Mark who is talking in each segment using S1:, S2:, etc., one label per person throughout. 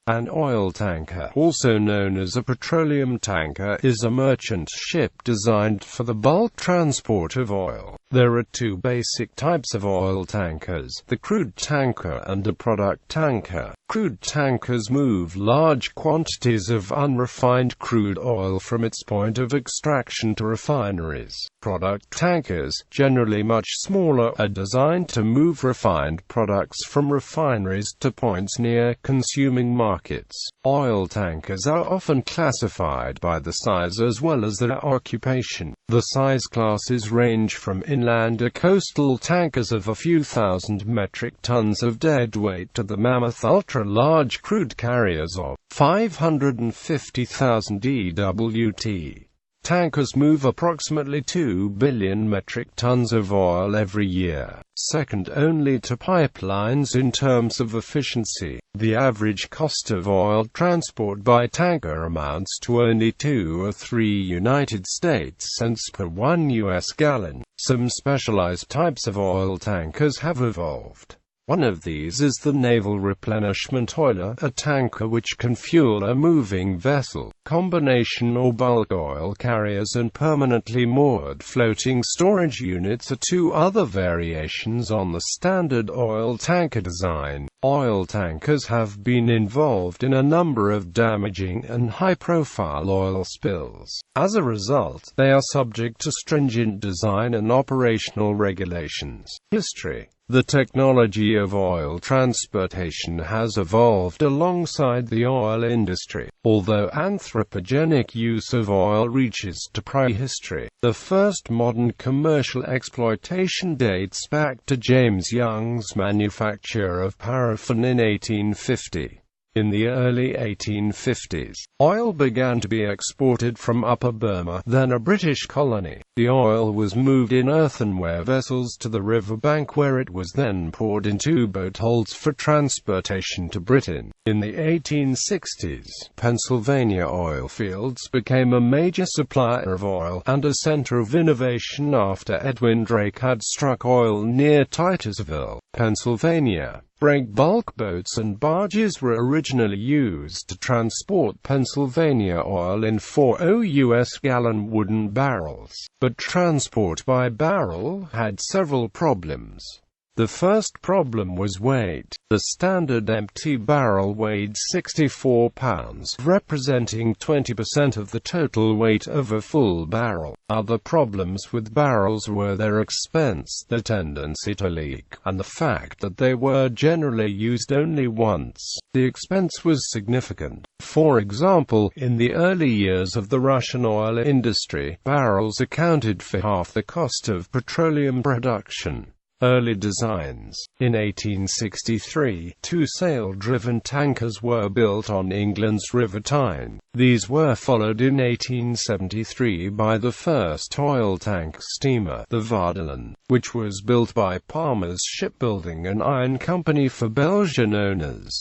S1: An oil tanker, also known as a petroleum tanker, is a merchant ship designed for the bulk transport of oil. There are two basic types of oil tankers: the crude tanker and a product tanker. Crude tankers move large quantities of unrefined crude oil from its point of extraction to refineries. Product tankers, generally much smaller, are designed to move refined products from refineries to points near consuming markets. Oil tankers are often classified by the size as well as their occupation. The size classes range from inland or coastal tankers of a few thousand metric tons of deadweight to the mammoth ultra-large crude carriers of 550,000 DWT. Tankers move approximately 2 billion metric tons of oil every year, second only to pipelines in terms of efficiency. The average cost of oil transport by tanker amounts to only 2 or 3 United States cents per 1 US gallon. Some specialized types of oil tankers have evolved. One of these is the naval replenishment oiler, a tanker which can fuel a moving vessel. Combination or bulk oil carriers and permanently moored floating storage units are two other variations on the standard oil tanker design. Oil tankers have been involved in a number of damaging and high-profile oil spills. As a result, they are subject to stringent design and operational regulations. History. The technology of oil transportation has evolved alongside the oil industry. Although anthropogenic use of oil reaches to prehistory, the first modern commercial exploitation dates back to James Young's manufacture of paraffin in 1850. In the early 1850s, oil began to be exported from Upper Burma, then a British colony. The oil was moved in earthenware vessels to the riverbank, where it was then poured into boat holds for transportation to Britain. In the 1860s, Pennsylvania oil fields became a major supplier of oil, and a center of innovation after Edwin Drake had struck oil near Titusville, Pennsylvania. Break-bulk boats and barges were originally used to transport Pennsylvania oil in 40 US gallon wooden barrels, but transport by barrel had several problems. The first problem was weight. The standard empty barrel weighed 64 pounds, representing 20% of the total weight of a full barrel. Other problems with barrels were their expense, the tendency to leak, and the fact that they were generally used only once. The expense was significant. For example, in the early years of the Russian oil industry, barrels accounted for half the cost of petroleum production. Early designs. In 1863, two sail-driven tankers were built on England's River Tyne. These were followed in 1873 by the first oil tank steamer, the Vardelen, which was built by Palmer's Shipbuilding and Iron Company for Belgian owners.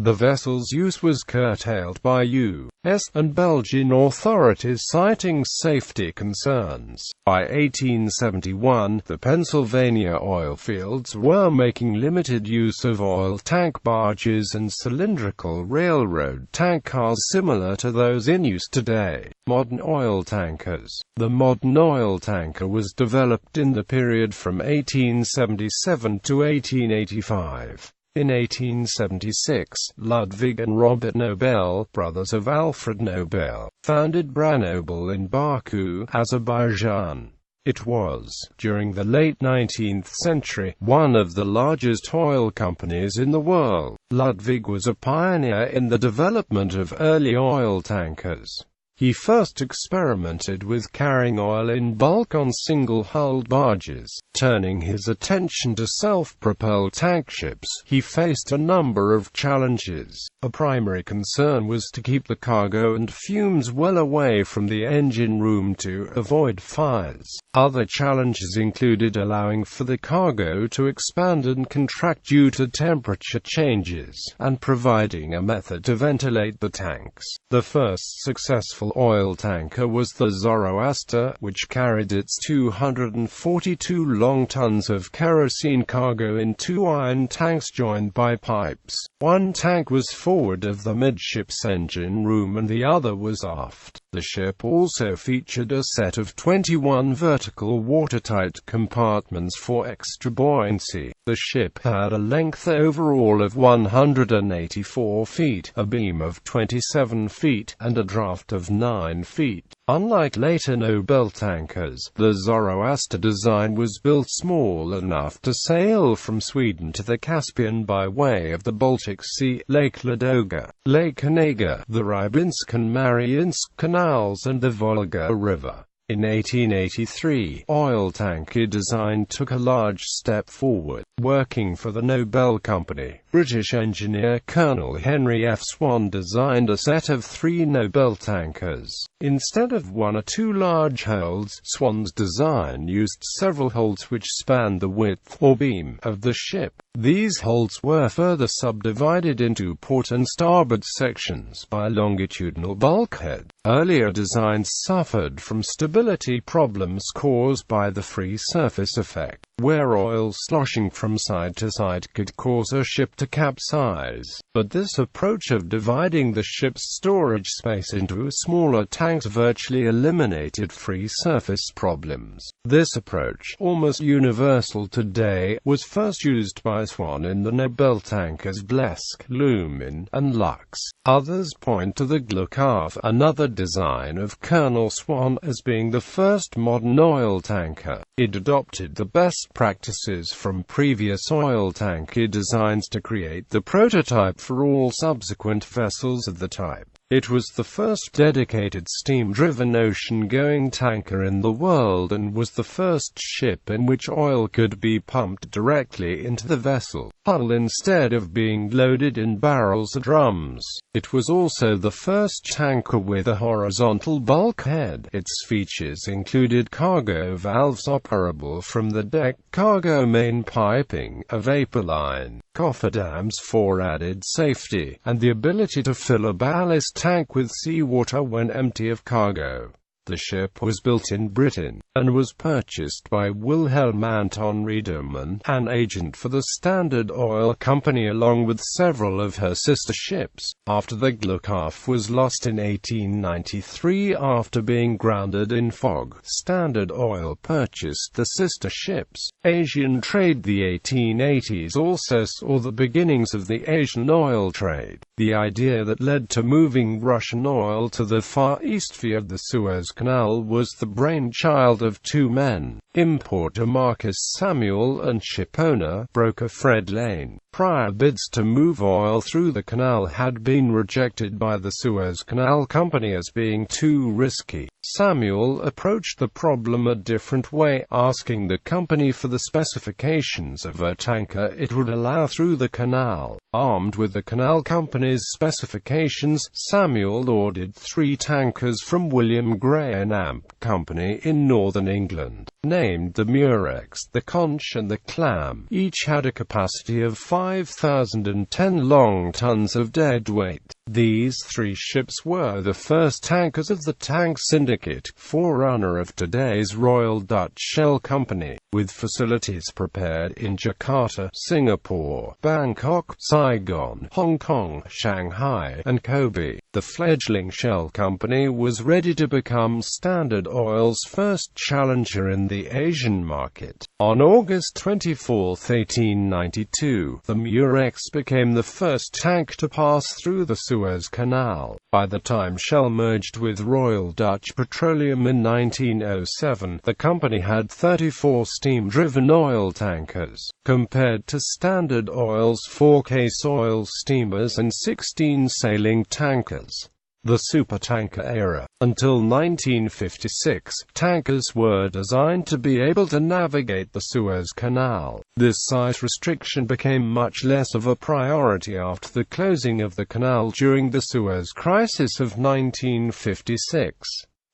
S1: The vessel's use was curtailed by U.S. and Belgian authorities, citing safety concerns. By 1871, the Pennsylvania oil fields were making limited use of oil tank barges and cylindrical railroad tank cars similar to those in use today. Modern oil tankers. The modern oil tanker was developed in the period from 1877 to 1885. In 1876, Ludwig and Robert Nobel, brothers of Alfred Nobel, founded Branobel in Baku, Azerbaijan. It was, during the late 19th century, one of the largest oil companies in the world. Ludwig was a pioneer in the development of early oil tankers. He first experimented with carrying oil in bulk on single-hulled barges. Turning his attention to self-propelled tank ships, he faced a number of challenges. A primary concern was to keep the cargo and fumes well away from the engine room to avoid fires. Other challenges included allowing for the cargo to expand and contract due to temperature changes, and providing a method to ventilate the tanks. The first successful vertical oil tanker was the Oyster, which carried its 242 long tons of kerosene cargo in 2 iron tanks joined by pipes. One tank was forward of the midship's engine room and the other was aft. The ship also featured a set of 21 vertical watertight compartments for extra buoyancy. The ship had a length overall of 184 feet, a beam of 27 feet, and a draft of 9 feet. Unlike later Nobel tankers, the Oyster design was built small enough to sail from Sweden to the Caspian by way of the Baltic Sea, Lake Ladoga, Lake Onega, the Rybinsk and Mariinsk canals and the Volga River. In 1883, oil tanker design took a large step forward. Working for the Nobel Company, British engineer Colonel Henry F. Swan designed a set of 3 Nobel tankers. Instead of 1 or 2 large holds, Swan's design used several holds which spanned the width, or beam, of the ship. These holds were further subdivided into port and starboard sections by a longitudinal bulkhead. Earlier designs suffered from stability problems caused by the free surface effect, where oil sloshing from side to side could cause a ship to capsize. But this approach of dividing the ship's storage space into smaller tanks virtually eliminated free surface problems. This approach, almost universal today, was first used by Swan in the Nobel tankers Blesk, Lumin, and Lux. Others point to the Glukov, another design of Colonel Swan, as being the first modern oil tanker. It adopted the best practices from previous oil tanker designs to create the prototype for all subsequent vessels of the type. It was the first dedicated steam-driven ocean-going tanker in the world and was the first ship in which oil could be pumped directly into the vessel hull instead of being loaded in barrels or drums. It was also the first tanker with a horizontal bulkhead. Its features included cargo valves operable from the deck, cargo main piping, a vapor line, cofferdams for added safety, and the ability to fill a ballast tank with seawater when empty of cargo. The ship was built in Britain, and was purchased by Wilhelm Anton Riedemann, an agent for the Standard Oil Company, along with several of her sister ships. After the Glukov was lost in 1893 after being grounded in fog, Standard Oil purchased the sister ships. Asian trade. The 1880s also saw the beginnings of the Asian oil trade. The idea that led to moving Russian oil to the Far East via the Suez Canal was the brainchild of 2 men, importer Marcus Samuel and shipowner, broker Fred Lane. Prior bids to move oil through the canal had been rejected by the Suez Canal Company as being too risky. Samuel approached the problem a different way, asking the company for the specifications of a tanker it would allow through the canal. Armed with the canal company's specifications, Samuel ordered 3 tankers from William Gray and Amp Company in northern England, named the Murex, the Conch and the Clam. Each had a capacity of 5,010 long tons of deadweight. These 3 ships were the first tankers of the tank syndicate, forerunner of today's Royal Dutch Shell Company, with facilities prepared in Jakarta, Singapore, Bangkok, Saigon, Hong Kong, Shanghai, and Kobe. The fledgling Shell Company was ready to become Standard Oil's first challenger in the Asian market. On August 24, 1892, the Murex became the first tank to pass through the Suez Canal. By the time Shell merged with Royal Dutch Petroleum in 1907, the company had 34 steam-driven oil tankers, compared to Standard Oil's 4 case oil steamers and 16 sailing tankers. The supertanker era. Until 1956, tankers were designed to be able to navigate the Suez Canal. This size restriction became much less of a priority after the closing of the canal during the Suez Crisis of 1956.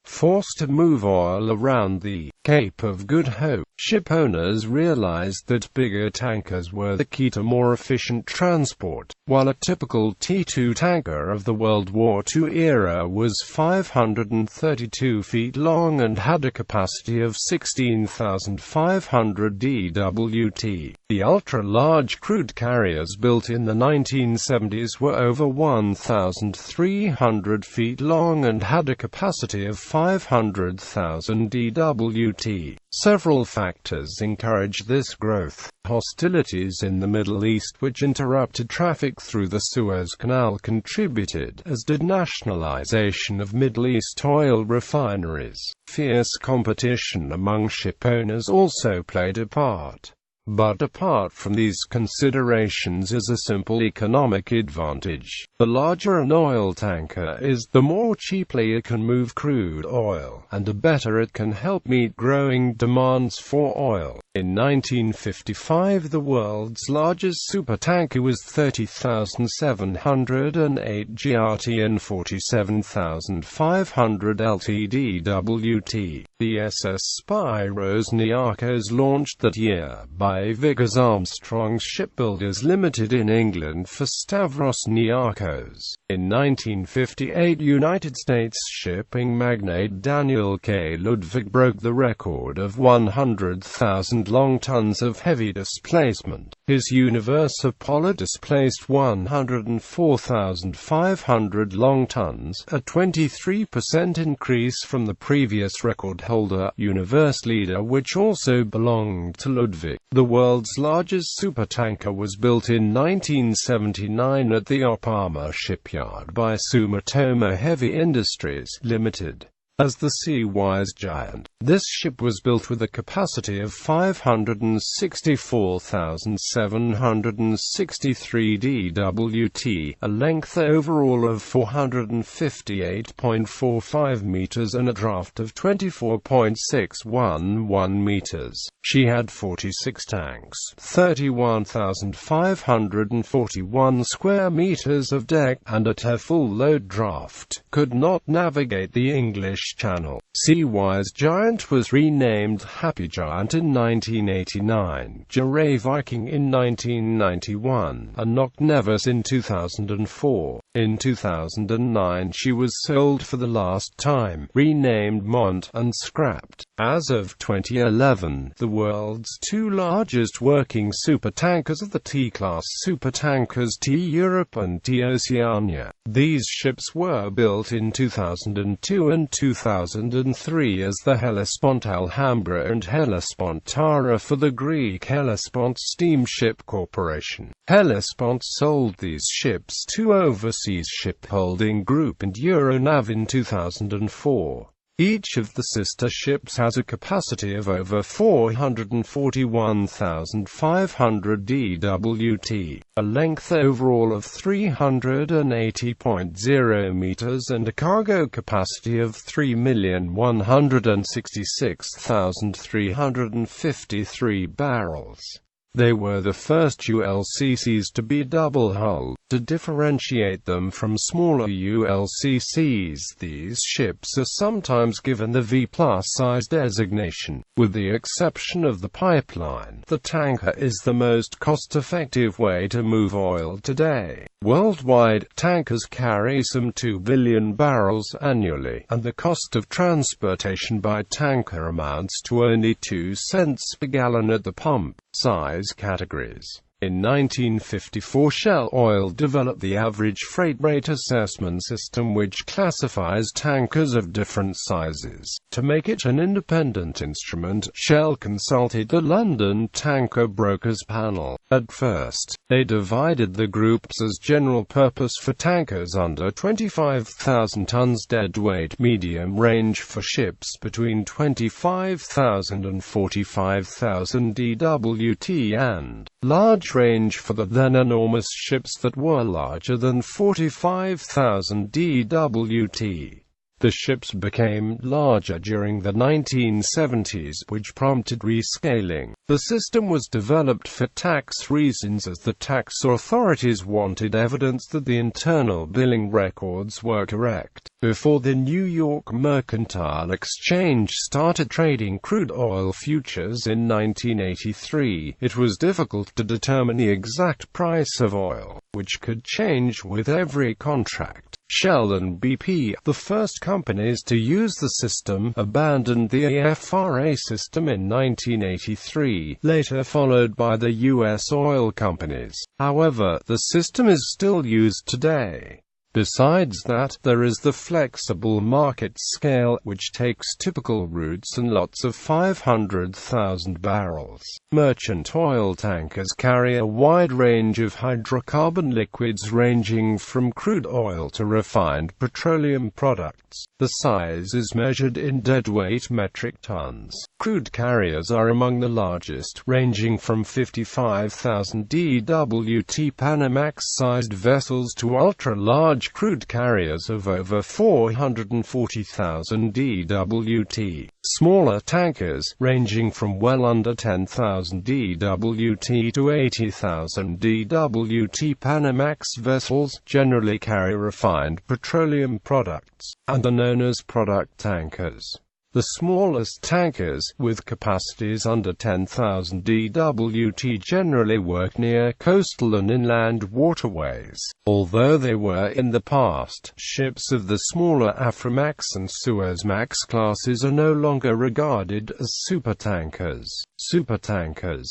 S1: Forced to move oil around the Cape of Good Hope. Ship owners realized that bigger tankers were the key to more efficient transport. While a typical T2 tanker of the World War II era was 532 feet long and had a capacity of 16,500 dwt, the ultra-large crude carriers built in the 1970s were over 1,300 feet long and had a capacity of 500,000 dwt. Several factors encouraged this growth. Hostilities in the Middle East, which interrupted traffic through the Suez Canal, contributed, as did nationalization of Middle East oil refineries. Fierce competition among ship owners also played a part. But apart from these considerations is a simple economic advantage. The larger an oil tanker is, the more cheaply it can move crude oil, and the better it can help meet growing demands for oil. In 1955, the world's largest supertanker was 30,708 GRT and 47,500 LTDWT. The SS Spiros Niarchos, launched that year by Vickers Armstrong Shipbuilders Limited in England for Stavros Niarchos. In 1958, United States shipping magnate Daniel K. Ludwig broke the record of 100,000 long tons of heavy displacement. His Universe Apollo displaced 104,500 long tons, a 23% increase from the previous record holder, Universe Leader, which also belonged to Ludwig. The world's largest supertanker was built in 1979 at the Opama shipyard by Sumitomo Heavy Industries Limited as the Sea-Wise Giant. This ship was built with a capacity of 564,763 dwt, a length overall of 458.45 meters and a draft of 24.611 meters. She had 46 tanks, 31,541 square meters of deck, and at her full load draft, could not navigate the English Channel. Sea-Wise Giant was renamed Happy Giant in 1989, Jure Viking in 1991, and Nok Nevis in 2004. In 2009 she was sold for the last time, renamed Mont, and scrapped. As of 2011, the world's two largest working supertankers are the T-class supertankers T Europe and T Oceania. These ships were built in 2002 and 2003 as the Hellespont Alhambra and Hellespont Tara for the Greek Hellespont Steamship Corporation. Hellespont sold these ships to Overseas Shipholding Group and Euronav in 2004. Each of the sister ships has a capacity of over 441,500 dwt, a length overall of 380.0 meters and a cargo capacity of 3,166,353 barrels. They were the first ULCCs to be double-hulled. To differentiate them from smaller ULCCs, these ships are sometimes given the V-plus size designation. With the exception of the pipeline, the tanker is the most cost-effective way to move oil today. Worldwide, tankers carry some 2 billion barrels annually, and the cost of transportation by tanker amounts to only 2 cents per gallon at the pump. Size categories. In 1954, Shell Oil developed the average freight rate assessment system, which classifies tankers of different sizes. To make it an independent instrument, Shell consulted the London Tanker Brokers Panel. At first, they divided the groups as general purpose for tankers under 25,000 tons deadweight, medium range for ships between 25,000 and 45,000 dwt, and large range for the then enormous ships that were larger than 45,000 dwt. The ships became larger during the 1970s, which prompted rescaling. The system was developed for tax reasons, as the tax authorities wanted evidence that the internal billing records were correct. Before the New York Mercantile Exchange started trading crude oil futures in 1983, it was difficult to determine the exact price of oil, which could change with every contract. Shell and BP, the first companies to use the system, abandoned the AFRA system in 1983, later followed by the U.S. oil companies. However, the system is still used today. Besides that, there is the flexible market scale, which takes typical routes and lots of 500,000 barrels. Merchant oil tankers carry a wide range of hydrocarbon liquids ranging from crude oil to refined petroleum products. The size is measured in deadweight metric tons. Crude carriers are among the largest, ranging from 55,000 DWT Panamax-sized vessels to ultra-large crude carriers of over 440,000 DWT. Smaller tankers, ranging from well under 10,000 DWT to 80,000 DWT Panamax vessels, generally carry refined petroleum products, and are known as product tankers. The smallest tankers, with capacities under 10,000 DWT, generally work near coastal and inland waterways. Although they were in the past, ships of the smaller Aframax and Suezmax classes are no longer regarded as supertankers. Supertankers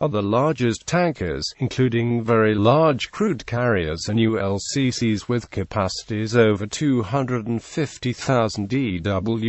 S1: are the largest tankers, including very large crude carriers and ULCCs with capacities over 250,000 DWT.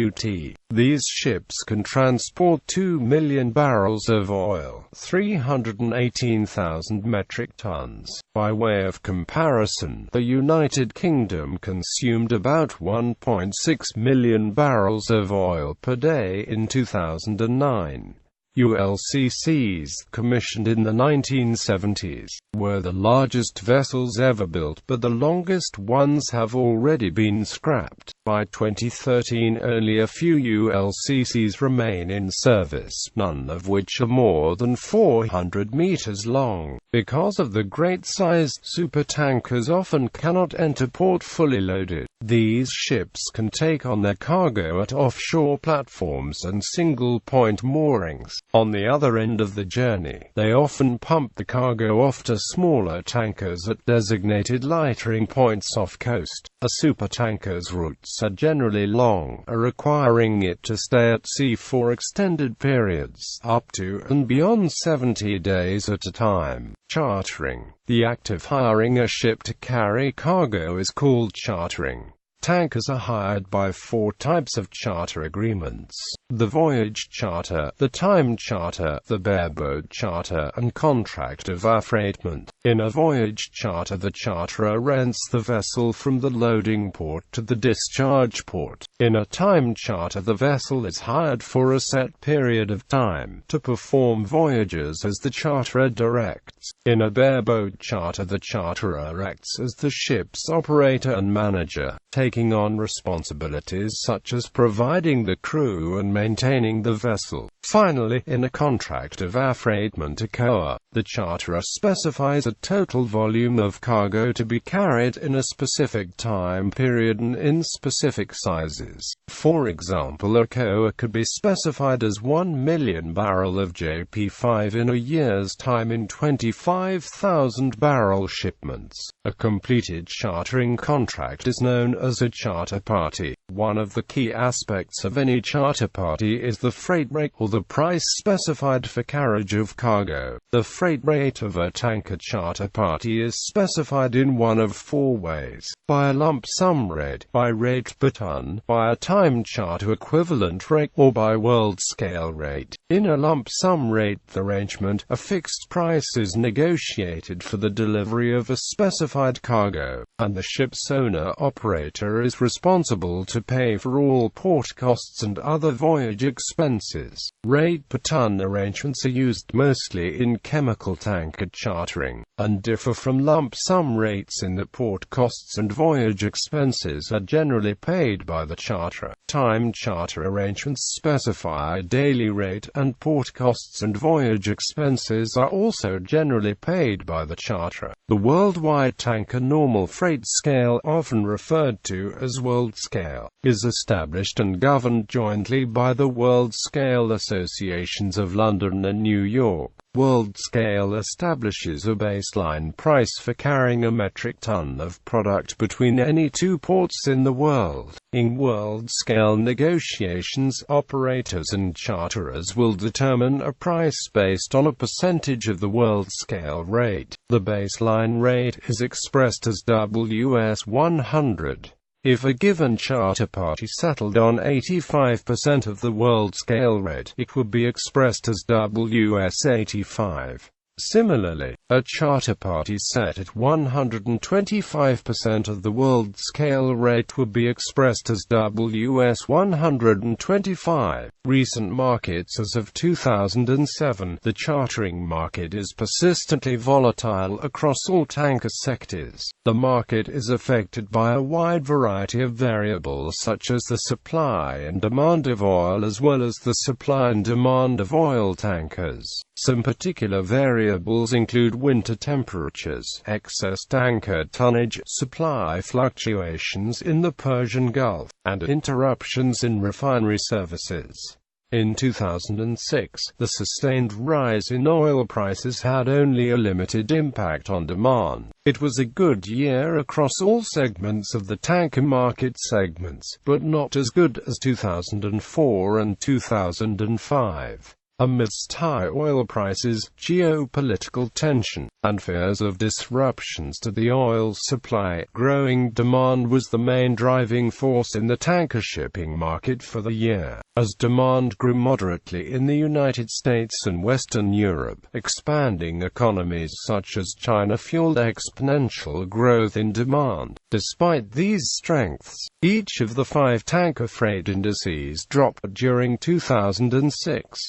S1: These ships can transport 2 million barrels of oil, 318,000 metric tons. By way of comparison, the United Kingdom consumed about 1.6 million barrels of oil per day in 2009. ULCCs, commissioned in the 1970s, were the largest vessels ever built, but the longest ones have already been scrapped. By 2013, only a few ULCCs remain in service, none of which are more than 400 meters long. Because of the great size, supertankers often cannot enter port fully loaded. These ships can take on their cargo at offshore platforms and single-point moorings. On the other end of the journey, they often pump the cargo off to smaller tankers at designated lightering points off coast. A supertanker's routes are generally long, requiring it to stay at sea for extended periods, up to and beyond 70 days at a time. Chartering. The act of hiring a ship to carry cargo is called chartering. Tankers are hired by 4 types of charter agreements: the voyage charter, the time charter, the bareboat charter, and contract of affreightment. In a voyage charter, the charterer rents the vessel from the loading port to the discharge port. In a time charter, the vessel is hired for a set period of time, to perform voyages as the charterer directs. In a bareboat charter, the charterer acts as the ship's operator and manager, taking on responsibilities such as providing the crew and maintaining the vessel. Finally, in a contract of affreightment, a COA, the charterer specifies a total volume of cargo to be carried in a specific time period and in specific sizes. For example, a COA could be specified as 1 million barrel of JP5 in a year's time in 25,000 barrel shipments. A completed chartering contract is known as a charter party. One of the key aspects of any charter party is the freight rate, or the price specified for carriage of cargo. The freight rate of a tanker charter party is specified in one of 4 ways: by a lump sum rate, by rate per ton, by a time charter equivalent rate, or by world scale rate. In a lump sum rate arrangement, a fixed price is negotiated for the delivery of a specified cargo, and the ship's owner-operator is responsible to to pay for all port costs and other voyage expenses. Rate per ton arrangements are used mostly in chemical tanker chartering, and differ from lump sum rates in that port costs and voyage expenses are generally paid by the charterer. Time charter arrangements specify a daily rate, and port costs and voyage expenses are also generally paid by the charterer. The worldwide tanker normal freight scale, often referred to as World Scale, is established and governed jointly by the World Scale Associations of London and New York. World Scale establishes a baseline price for carrying a metric ton of product between any two ports in the world. In World Scale negotiations, operators and charterers will determine a price based on a percentage of the World Scale rate. The baseline rate is expressed as WS100. If a given charter party settled on 85% of the World Scale rate, it would be expressed as WS85. Similarly, a charter party set at 125% of the World Scale rate would be expressed as WS125. Recent markets. As of 2007, the chartering market is persistently volatile across all tanker sectors. The market is affected by a wide variety of variables such as the supply and demand of oil as well as the supply and demand of oil tankers. Some particular variables include winter temperatures, excess tanker tonnage, supply fluctuations in the Persian Gulf, and interruptions in refinery services. In 2006, the sustained rise in oil prices had only a limited impact on demand. It was a good year across all segments of the tanker market segments, but not as good as 2004 and 2005. Amidst high oil prices, geopolitical tension, and fears of disruptions to the oil supply, growing demand was the main driving force in the tanker shipping market for the year. As demand grew moderately in the United States and Western Europe, expanding economies such as China fueled exponential growth in demand. Despite these strengths, each of the 5 tanker freight indices dropped during 2006.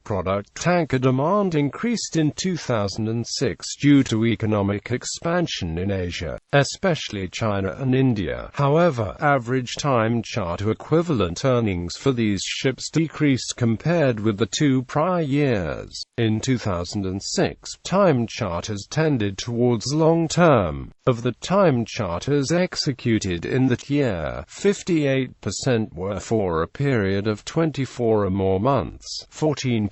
S1: Product tanker demand increased in 2006 due to economic expansion in Asia, especially China and India. However, average time charter equivalent earnings for these ships decreased compared with the 2 prior years. In 2006, time charters tended towards long-term. Of the time charters executed in that year, 58% were for a period of 24 or more months, 14%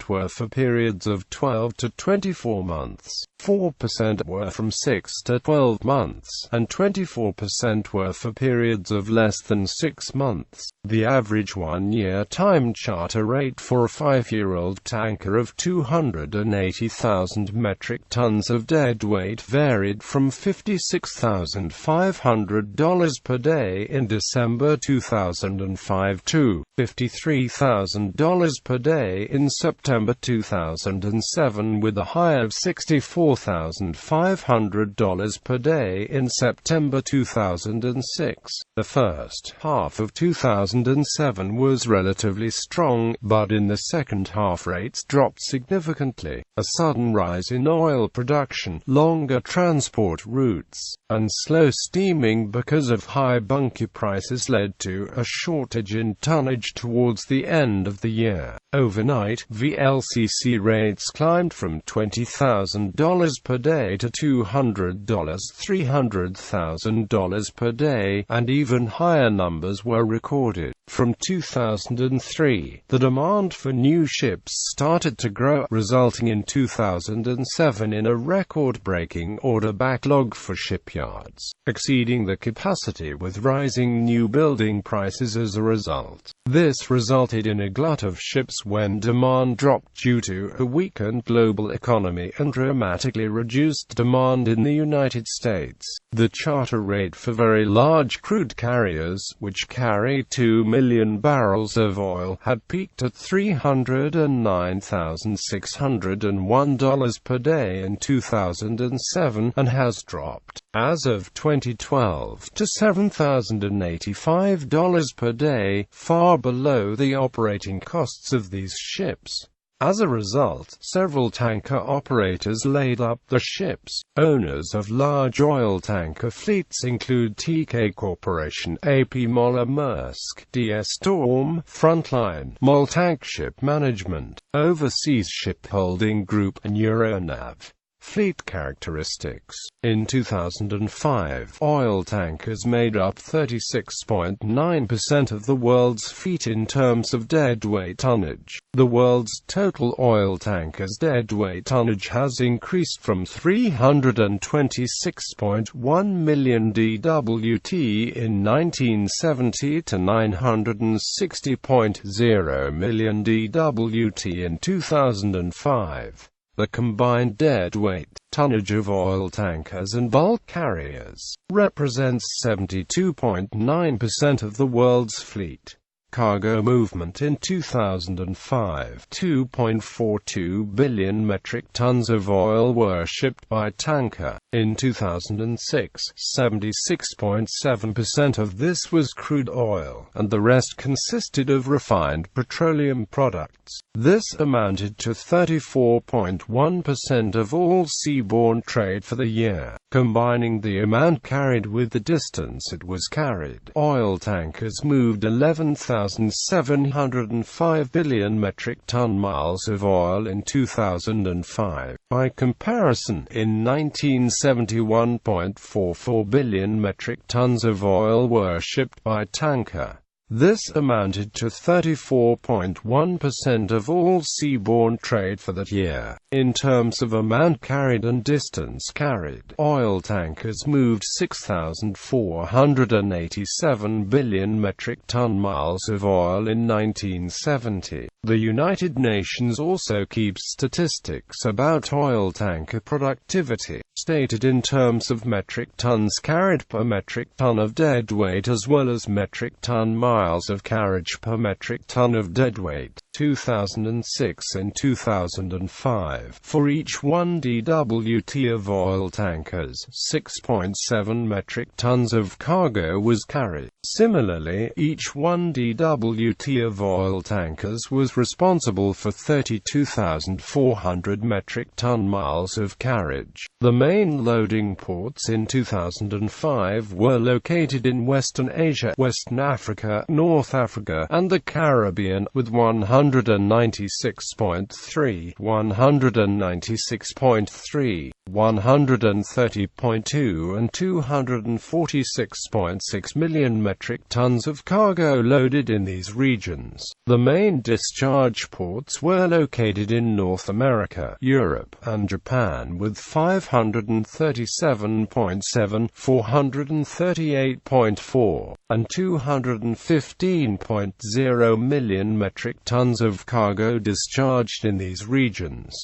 S1: were for periods of 12 to 24 months, 4% were from 6 to 12 months, and 24% were for periods of less than 6 months. The average one-year time charter rate for a 5-year-old tanker of 280,000 metric tons of deadweight varied from $56,500 per day in December 2005 to $53,000 per day in September 2007, with a high of $64,500 per day in September 2006. The first half of 2007 was relatively strong, but in the second half rates dropped significantly. A sudden rise in oil production, longer transport routes, and slow steaming because of high bunker prices led to a shortage in tonnage towards the end of the year. Overnight, VLCC rates climbed from $20,000 per day to $200, $300,000 per day, and even higher numbers were recorded. From 2003, the demand for new ships started to grow, resulting in 2007 in a record-breaking order backlog for shipyards, exceeding the capacity with rising new building prices as a result. This resulted in a glut of ships when demand dropped due to a weakened global economy and dramatically reduced demand in the United States. The charter rate for very large crude carriers, which carry 2 million barrels of oil, had peaked at $309,601 per day in 2007, and has dropped as of 2012, to $7,085 per day, far below the operating costs of these ships. As a result, several tanker operators laid up the ships. Owners of large oil tanker fleets include TK Corporation, AP Moller Maersk, DS Storm, Frontline, MOL Tank Ship Management, Overseas Shipholding Group, and Euronav. Fleet characteristics. In 2005, oil tankers made up 36.9% of the world's fleet in terms of deadweight tonnage. The world's total oil tankers deadweight tonnage has increased from 326.1 million DWT in 1970 to 960.0 million DWT in 2005. The combined deadweight tonnage of oil tankers and bulk carriers represents 72.9% of the world's fleet. Cargo movement in 2005, 2.42 billion metric tons of oil were shipped by tanker. In 2006, 76.7% of this was crude oil, and the rest consisted of refined petroleum products. This amounted to 34.1% of all seaborne trade for the year. Combining the amount carried with the distance it was carried, oil tankers moved 11,705 billion metric ton-miles of oil in 2005. By comparison, in 1971, 1.44 billion metric tons of oil were shipped by tanker. This amounted to 34.1% of all seaborne trade for that year. In terms of amount carried and distance carried, oil tankers moved 6,487 billion metric ton-miles of oil in 1970. The United Nations also keeps statistics about oil tanker productivity, stated in terms of metric tons carried per metric ton of deadweight as well as metric ton-miles of carriage per metric ton of deadweight. 2006 and 2005. For each 1 DWT of oil tankers, 6.7 metric tons of cargo was carried. Similarly, each 1 DWT of oil tankers was responsible for 32,400 metric ton-miles of carriage. The main loading ports in 2005 were located in Western Asia, Western Africa, North Africa, and the Caribbean, with 196.3, 196.3, 130.2 and 246.6 million metric tons of cargo loaded in these regions. The main discharge ports were located in North America, Europe, and Japan, with 537.7, 438.4, and 215.0 million metric tons of cargo discharged in these regions.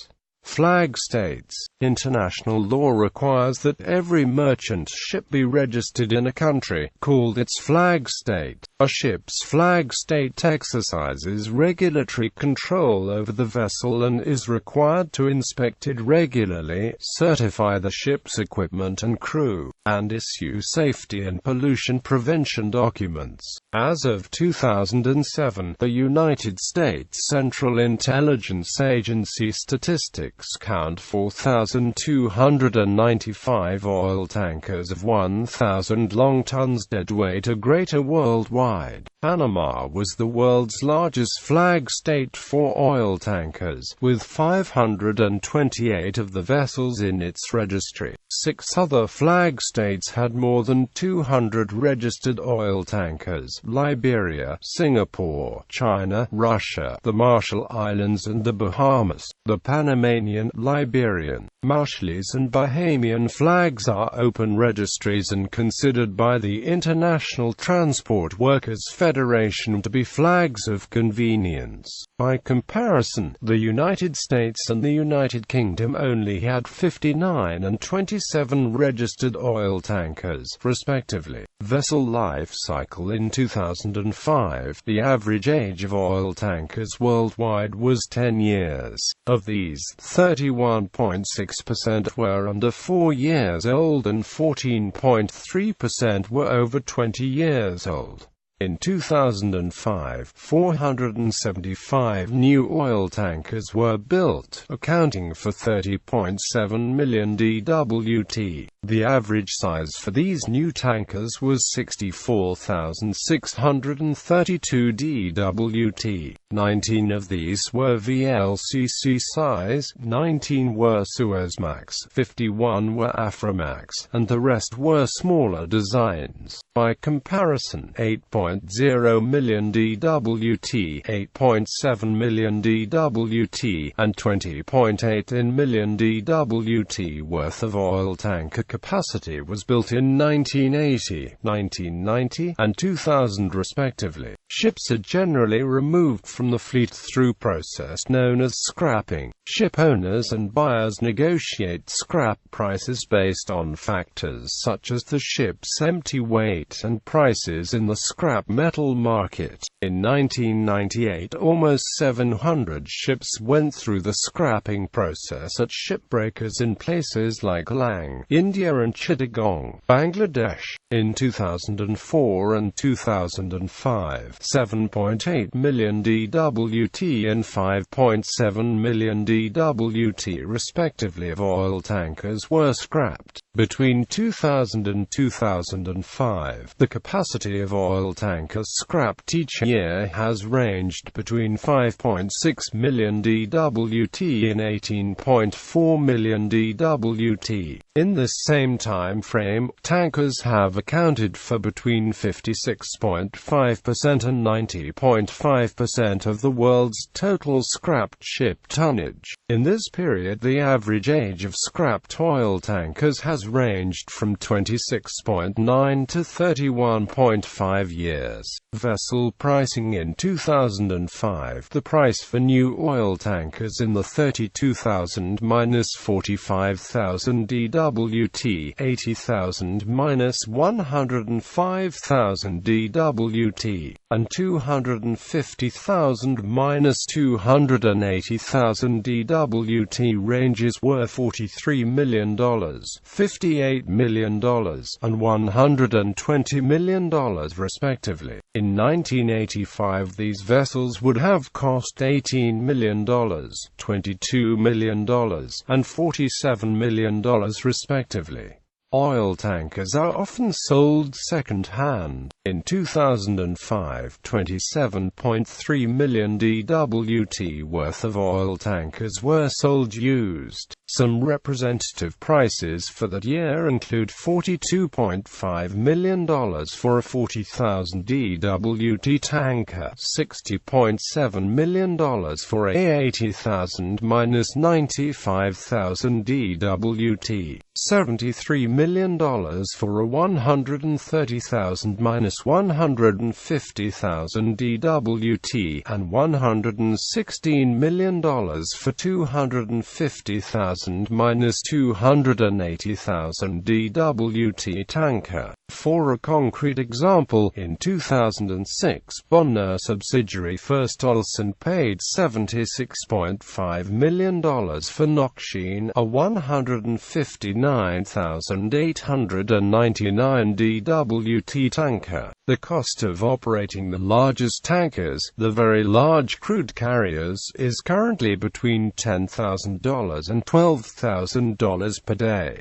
S1: Flag states. International law requires that every merchant ship be registered in a country, called its flag state. A ship's flag state exercises regulatory control over the vessel and is required to inspect it regularly, certify the ship's equipment and crew, and issue safety and pollution prevention documents. As of 2007, the United States Central Intelligence Agency statistics count 4,295 oil tankers of 1,000 long tons deadweight or greater worldwide. Panama was the world's largest flag state for oil tankers, with 528 of the vessels in its registry. 6 other flag states had more than 200 registered oil tankers: Liberia, Singapore, China, Russia, the Marshall Islands and the Bahamas. The Panamanian, Liberian, Marshallese and Bahamian flags are open registries and considered by the International Transport Working Workers' Federation to be flags of convenience. By comparison, the United States and the United Kingdom only had 59 and 27 registered oil tankers, respectively. Vessel life cycle. In 2005, the average age of oil tankers worldwide was 10 years. Of these, 31.6% were under 4 years old and 14.3% were over 20 years old. In 2005, 475 new oil tankers were built, accounting for 30.7 million DWT. The average size for these new tankers was 64,632 DWT. 19 of these were VLCC size, 19 were Suezmax, 51 were Aframax, and the rest were smaller designs. By comparison, 8.0 million DWT, 8.7 million DWT, and 20.8 million DWT worth of oil tanker capacity was built in 1980, 1990, and 2000 respectively. Ships are generally removed from the fleet through process known as scrapping. Ship owners and buyers negotiate scrap prices based on factors such as the ship's empty weight and prices in the scrap metal market. In 1998, almost 700 ships went through the scrapping process at shipbreakers in places like Lang, India and Chittagong, Bangladesh. In 2004 and 2005, 7.8 million DWT and 5.7 million DWT respectively of oil tankers were scrapped. Between 2000 and 2005, the capacity of oil tankers scrapped each year has ranged between 5.6 million DWT and 18.4 million DWT. In this same time frame, tankers have accounted for between 56.5% and 90.5% of the world's total scrapped ship tonnage. In this period, the average age of scrapped oil tankers has ranged from 26.9 to 31.5 years. Vessel pricing. In 2005, the price for new oil tankers in the 32,000–45,000 DWT, 80,000–105,000 DWT, and 250,000–280,000 DWT ranges were $43 million, $58 million, and $120 million respectively. In 1985, these vessels would have cost $18 million, $22 million, and $47 million respectively. Oil tankers are often sold second-hand. In 2005, 27.3 million DWT worth of oil tankers were sold used. Some representative prices for that year include $42.5 million for a 40,000 DWT tanker, $60.7 million for a 80,000–95,000 DWT, $73 million for a 130,000–150,000 DWT, and $116 million for 250,000–280,000 DWT tanker. For a concrete example, in 2006, Bonner subsidiary First Olsen paid $76.5 million for Nokshin, a 159,899 DWT tanker. The cost of operating the largest tankers, the very large crude carriers, is currently between $10,000 and $12,000 per day.